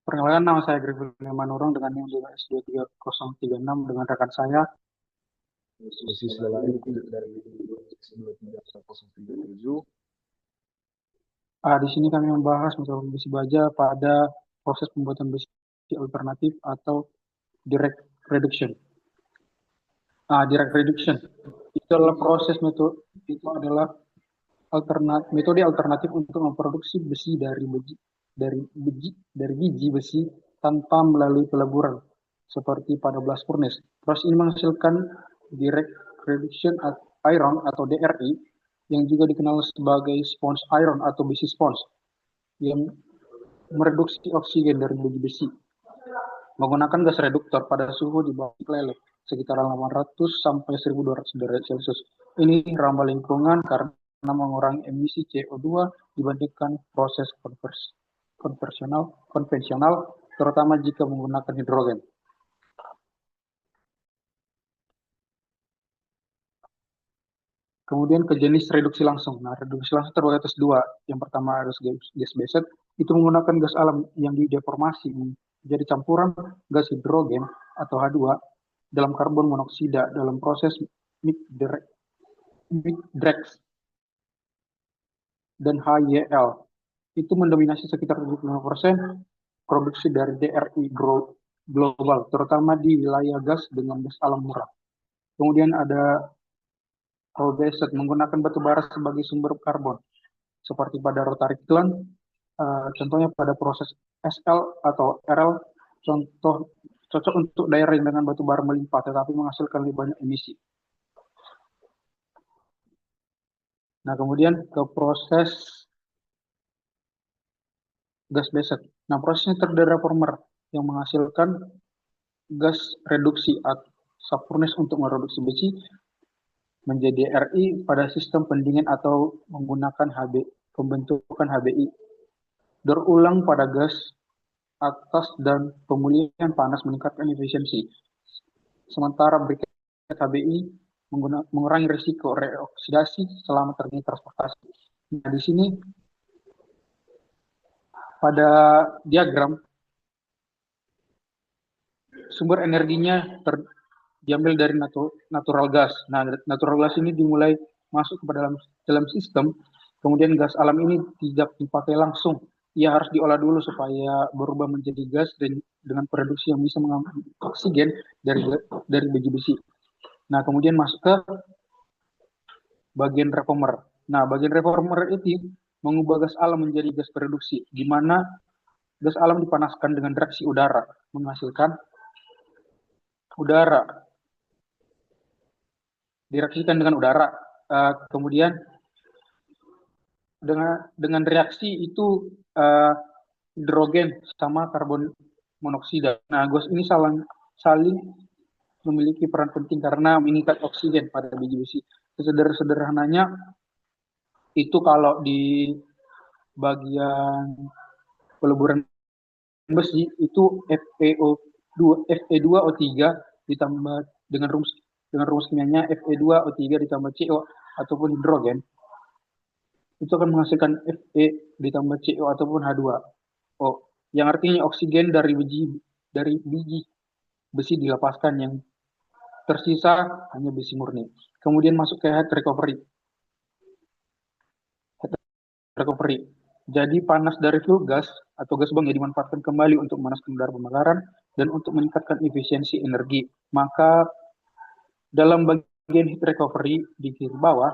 Perkenalkan, nama saya Griffin Manurung dengan NIM S23036 dengan rekan saya. Posisi dari 2307. Di sini kami membahas metode besi baja pada proses pembuatan besi alternatif atau direct reduction. Direct reduction itu adalah metode alternatif untuk memproduksi besi dari biji besi tanpa melalui peleburan seperti pada blast furnace. Proses ini menghasilkan direct reduction iron atau DRI yang juga dikenal sebagai sponge iron atau besi sponge yang mereduksi oksigen dari biji besi menggunakan gas reduktor pada suhu di bawah lele sekitar 800 sampai 1200 derajat Celcius. Ini ramah lingkungan karena mengurangi emisi CO2 dibandingkan proses konvensional, terutama jika menggunakan hidrogen. Kemudian ke jenis reduksi langsung. Nah, reduksi langsung terbagi atas dua. Yang pertama adalah gas based, itu menggunakan gas alam yang dideformasi menjadi campuran gas hidrogen atau H2 dalam karbon monoksida dalam proses Mixed-Drex dan HYL. Itu mendominasi sekitar 75% produksi dari DRI global, terutama di wilayah gas dengan gas alam murah. Kemudian ada coal based menggunakan batu bara sebagai sumber karbon, seperti pada rotary kiln, contohnya pada proses SL atau RL, cocok untuk daerah yang dengan batu bara melimpah, tetapi menghasilkan lebih banyak emisi. Nah, kemudian ke proses gas based. Nah, prosesnya terdiri reformer yang menghasilkan gas reduksi atau subfurnace untuk mereduksi besi menjadi RI pada sistem pendingin atau menggunakan pembentukan HBI. Berulang pada gas atas dan pemulihan panas meningkatkan efisiensi. Sementara briket HBI mengurangi risiko reoksidasi selama terjadi transportasi. Nah, di sini pada diagram sumber energinya diambil dari natural gas. Nah, natural gas ini dimulai masuk ke dalam sistem, kemudian gas alam ini tidak dipakai langsung. Ia harus diolah dulu supaya berubah menjadi gas dan dengan produksi yang bisa mengambil oksigen dari biji besi. Nah, kemudian masuk ke bagian reformer. Nah, bagian reformer itu mengubah gas alam menjadi gas produksi, di mana gas alam dipanaskan dengan reaksi udara, menghasilkan udara. Direaksikan dengan udara. Kemudian dengan reaksi itu hidrogen sama karbon monoksida. Nah, gas ini saling memiliki peran penting karena meningkat oksigen pada biji besi. Sederhananya itu kalau di bagian peleburan besi itu Fe2O3 ditambah dengan rumus kimianya Fe2O3 ditambah CO ataupun hidrogen itu akan menghasilkan Fe ditambah CO ataupun H2O, yang artinya oksigen dari biji besi dilepaskan, yang tersisa hanya besi murni. Kemudian masuk ke heat recovery. Jadi panas dari fuel gas atau gas buang yang dimanfaatkan kembali untuk memanaskan udara pembakaran dan untuk meningkatkan efisiensi energi. Maka dalam bagian heat recovery di kiri bawah,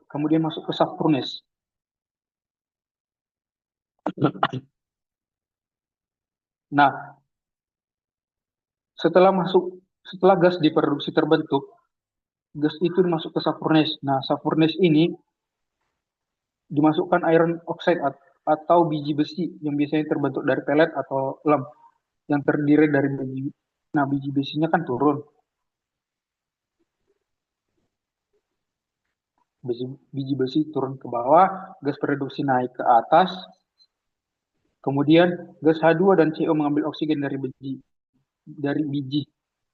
kemudian masuk ke subfurnace. Nah, setelah gas diproduksi terbentuk, gas itu masuk ke subfurnace. Nah, subfurnace ini dimasukkan iron oxide atau biji besi yang biasanya terbentuk dari pelet atau lem yang terdiri dari biji. Nah, biji besinya kan turun. Biji besi turun ke bawah, gas produksi naik ke atas. Kemudian gas H2 dan CO mengambil oksigen dari biji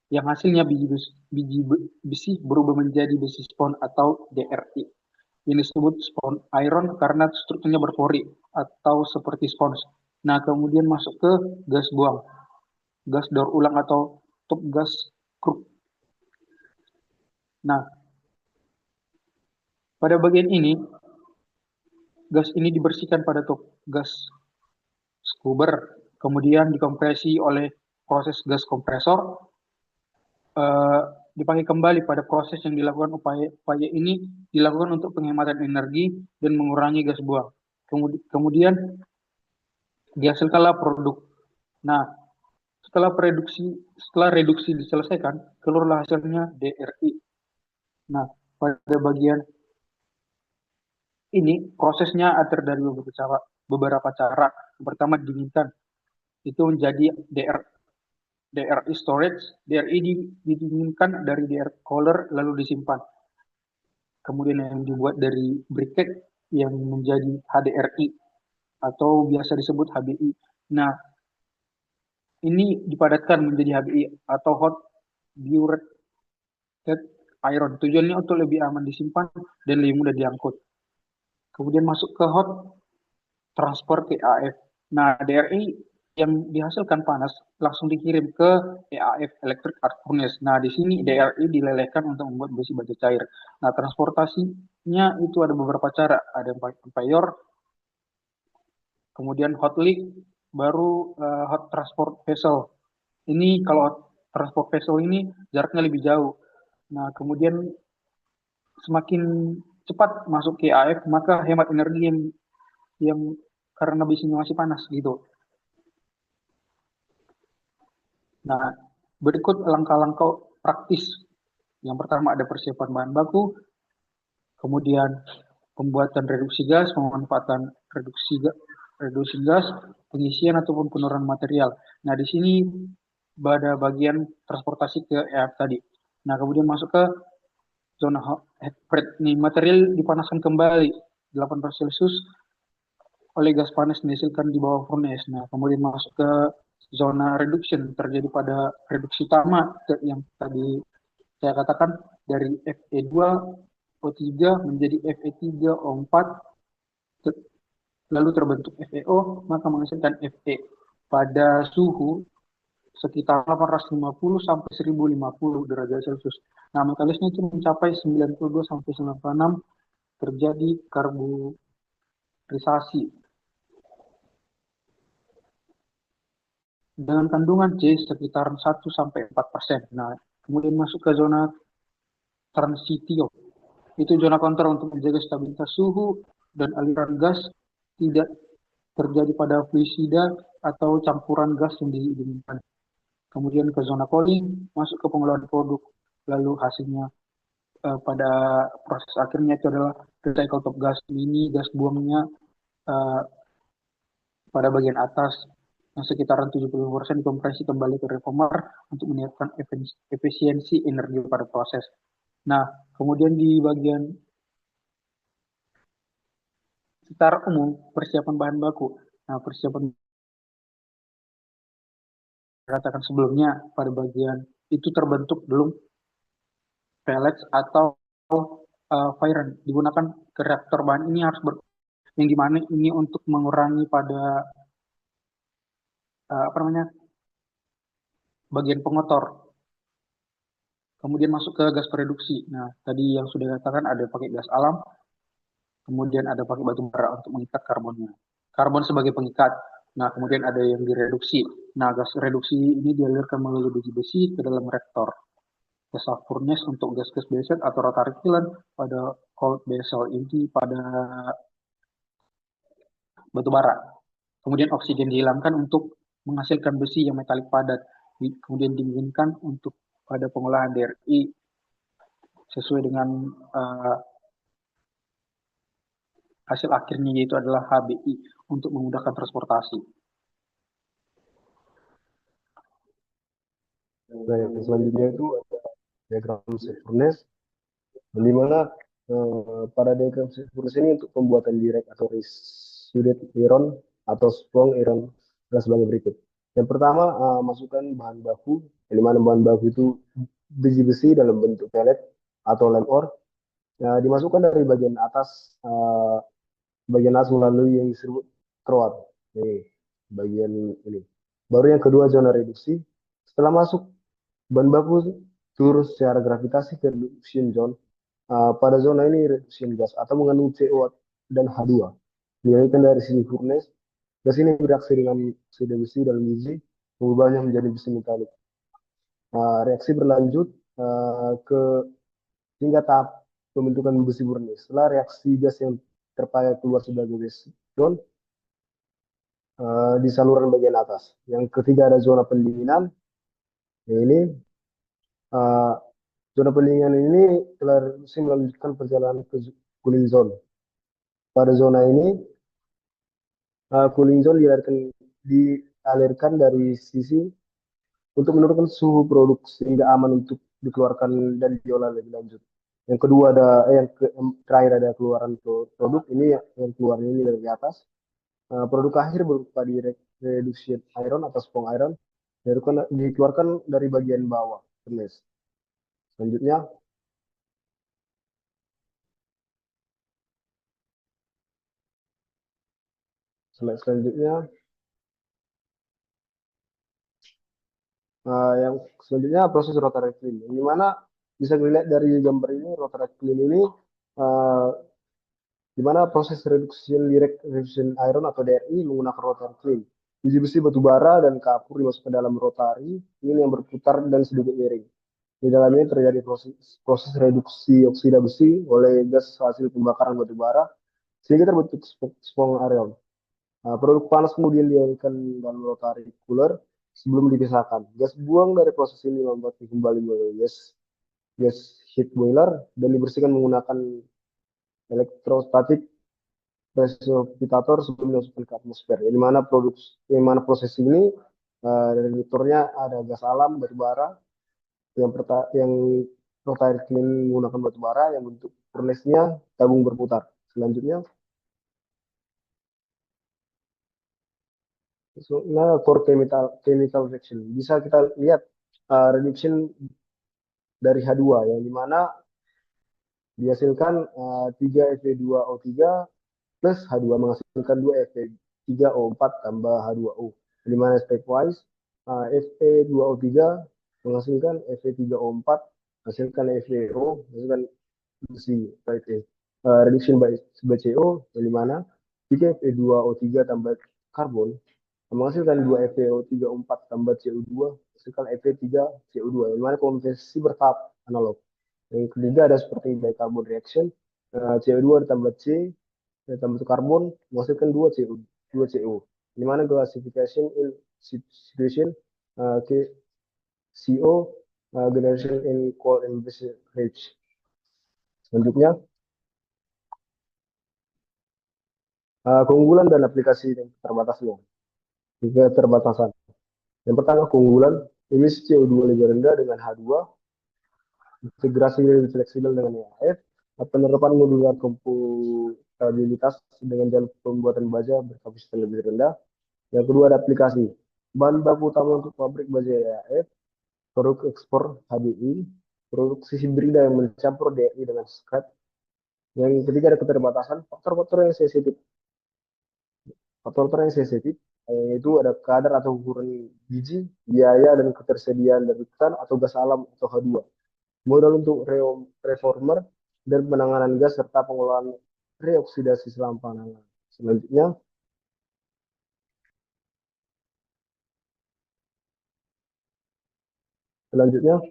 yang hasilnya biji besi berubah menjadi besi spon atau DRI. yang disebut sponge iron karena strukturnya berpori atau seperti spons. Nah, kemudian masuk ke gas buang, gas daur ulang atau top gas crude. Nah, pada bagian ini, gas ini dibersihkan pada top gas scrubber, kemudian dikompresi oleh proses gas kompresor, eh, dipakai kembali pada proses yang dilakukan upaya ini dilakukan untuk penghematan energi dan mengurangi gas buang. Kemudian dihasilkanlah produk. Nah, setelah reduksi diselesaikan, keluarlah hasilnya DRI. Nah, pada bagian ini prosesnya ada dari beberapa cara. Yang pertama didinginkan, itu menjadi DRI storage. DRI didinginkan dari DRI cooler lalu disimpan. Kemudian yang dibuat dari briquette yang menjadi HDRI atau biasa disebut HBI. Nah, ini dipadatkan menjadi HBI atau hot burette iron. Tujuannya untuk lebih aman disimpan dan lebih mudah diangkut. Kemudian masuk ke hot transfer ke EAF. Nah, DRI yang dihasilkan panas langsung dikirim ke EAF Electric Arc Furnace. Nah, di sini DRI dilelehkan untuk membuat besi baja cair. Nah, transportasinya itu ada beberapa cara. Ada yang pakai conveyor, kemudian hot leak, baru hot transport vessel. Ini kalau transport vessel ini jaraknya lebih jauh. Nah, kemudian semakin cepat masuk ke AF, maka hemat energi yang karena besinya masih panas gitu. Nah, berikut langkah-langkah praktis. Yang pertama ada persiapan bahan baku, kemudian pembuatan reduksi gas, pemanfaatan reduksi gas, pengisian ataupun penurunan material. Nah, di sini pada bagian transportasi ke EF tadi. Nah, kemudian masuk ke zona heat nih, material dipanaskan kembali 8 derajat Celcius oleh gas panas yang dihasilkan di bawah furnace. Nah, kemudian masuk ke zona reduction terjadi pada reduksi utama yang tadi saya katakan dari Fe2 O3 menjadi Fe3O4 lalu terbentuk FeO maka menghasilkan Fe pada suhu sekitar 850 sampai 1050 derajat Celcius. Nah, metalisnya itu mencapai 92 sampai 96 terjadi karbonisasi dengan kandungan C sekitar 1 sampai 4%. Nah, kemudian masuk ke zona transitio. Itu zona kontrol untuk menjaga stabilitas suhu dan aliran gas tidak terjadi pada fluida atau campuran gas yang diinginkan. Kemudian ke zona cooling, masuk ke pengelolaan produk. Lalu hasilnya pada proses akhirnya itu adalah recycle top gas. Ini gas buangnya uh, pada bagian atas yang sekitaran 70% dikompresi kembali ke reformer untuk meningkatkan efisiensi energi pada proses. Nah, kemudian di bagian secara umum persiapan bahan baku. Nah, persiapan katakan sebelumnya pada bagian itu terbentuk belum pellets atau firen digunakan ke reaktor bahan ini harus yang dimana ini untuk mengurangi pada apa namanya bagian pengotor. Kemudian masuk ke gas reduksi. Nah, tadi yang sudah dikatakan ada pakai gas alam, kemudian ada pakai batu bara untuk mengikat karbonnya. Karbon sebagai pengikat. Nah, kemudian ada yang direduksi. Nah, gas reduksi ini dialirkan melalui besi-besi ke dalam reaktor. Gas furnace untuk gas-gas beset atau rotary kiln pada cold vessel inti pada batu bara. Kemudian oksigen dihilangkan untuk menghasilkan besi yang metalik padat. Kemudian dinginkan untuk pada pengolahan DRI sesuai dengan hasil akhirnya yaitu adalah HBI untuk memudahkan transportasi. Nah, yang selanjutnya itu ada diagram furnace, di mana pada diagram furnace ini untuk pembuatan direct atau extruded iron atau strong iron adalah sebagai berikut. Yang pertama, masukkan bahan baku, di mana bahan baku itu besi-besi dalam bentuk pellet atau lem ore. dimasukkan dari bagian atas melalui yang disebut throat. Ini bagian ini. Baru yang kedua zona reduksi. Setelah masuk bahan baku turun secara gravitasi ke reduction zone. Pada zona ini reduction gas atau mengandung CO dan H2. Dilihatkan dari sisi furnace, gas ini bereaksi dengan oksida besi dalam biji, mengubahnya menjadi besi metalik. Reaksi berlanjut ke hingga tahap pembentukan besi murni. Setelah reaksi gas yang terpakai keluar sebagai besi zone di saluran bagian atas. Yang ketiga ada zona pendinginan. Ini uh, zona pendinginan ini telah melanjutkan perjalanan ke cooling zone. Pada zona ini cooling zone dialirkan dari sisi untuk menurunkan suhu produk sehingga aman untuk dikeluarkan dan diolah lebih lanjut. Yang kedua yang terakhir ada keluaran produk ini yang keluar ini dari atas. Produk akhir berupa direct reduction iron atau spong iron dikeluarkan dari bagian bawah furnace. Selanjutnya, selanjutnya yang selanjutnya proses rotary kiln. Di mana bisa dilihat dari gambar ini rotary kiln ini uh, di mana proses reduction direct reduction iron atau DRI menggunakan rotary kiln. Biji-besi batu bara dan kapur dimasukkan ke dalam rotary kiln yang berputar dan sedikit miring. Di dalamnya terjadi proses reduksi oksida besi oleh gas hasil pembakaran batu bara sehingga terbentuk spong iron. Produk panas kemudian dialirkan dalam rotary cooler sebelum dipisahkan. Gas buang dari proses ini membuat kembali melalui gas heat boiler dan dibersihkan menggunakan elektrostatik precipitator sebelum dimasukkan ke atmosfer. Di mana proses ini dari reaktornya ada gas alam batu bara yang rotary kiln menggunakan batu bara yang bentuk furnace-nya tabung berputar. Selanjutnya, core chemical reaction. Bisa kita lihat reduction dari H2 yang dimana dihasilkan 3 Fe2O3 plus H2 menghasilkan 2 Fe3O4 tambah H2O. Di mana stepwise Fe2O3 menghasilkan Fe3O4 menghasilkan FeO menghasilkan besi reduction by CO yang dimana 3 Fe2O3 tambah karbon menghasilkan 2 FeO3O4 tambah CO2 menghasilkan Fe3CO2 yang mana konversi bertahap analog. Yang ketiga ada seperti bicarbon reaction, CO2 ditambah C ditambah karbon menghasilkan 2 CO. Di mana classification in situation CO generation in coal and beverage. Selanjutnya, keunggulan dan aplikasi dan keterbatasannya. Keterbatasan. Yang pertama keunggulan, emisi CO2 lebih rendah dengan H2, integrasi lebih fleksibel dengan EAF, penerapan modular komputabilitas dengan jalur pembuatan baja berkapasitas lebih rendah. Yang kedua ada aplikasi. Bahan baku utama untuk pabrik baja EAF, produk ekspor HDI, produksi hibrida yang mencampur DRI dengan scrap. Yang ketiga ada keterbatasan, faktor-faktor yang sensitif. Faktor-faktor yang sensitif yaitu ada kadar atau ukuran biji, biaya dan ketersediaan dari hutan atau gas alam atau H2. Modal untuk reformer dan penanganan gas serta pengelolaan reoksidasi selama penanganan. Selanjutnya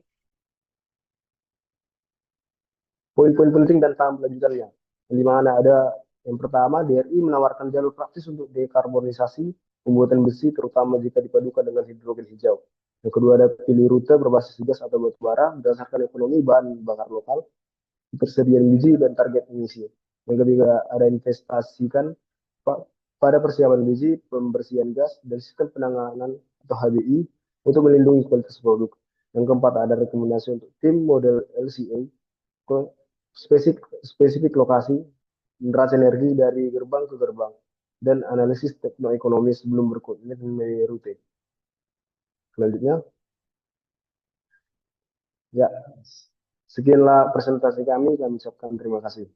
poin-poin penting dan tahap lanjutannya. Di mana ada yang pertama, DRI menawarkan jalur praktis untuk dekarbonisasi pembuatan besi, terutama jika dipadukan dengan hidrogen hijau. Yang kedua ada pilih rute berbasis gas atau batu bara berdasarkan ekonomi bahan bakar lokal, ketersediaan biji dan target emisi. Yang ketiga ada investasikan pada persiapan biji, pembersihan gas, dan sistem penanganan atau HBI untuk melindungi kualitas produk. Yang keempat ada rekomendasi untuk tim model LCA, spesifik lokasi, neraca energi dari gerbang ke gerbang, dan analisis teknoekonomi sebelum berkomitmen memilih rute. Selanjutnya, ya Sekianlah presentasi kami ucapkan terima kasih.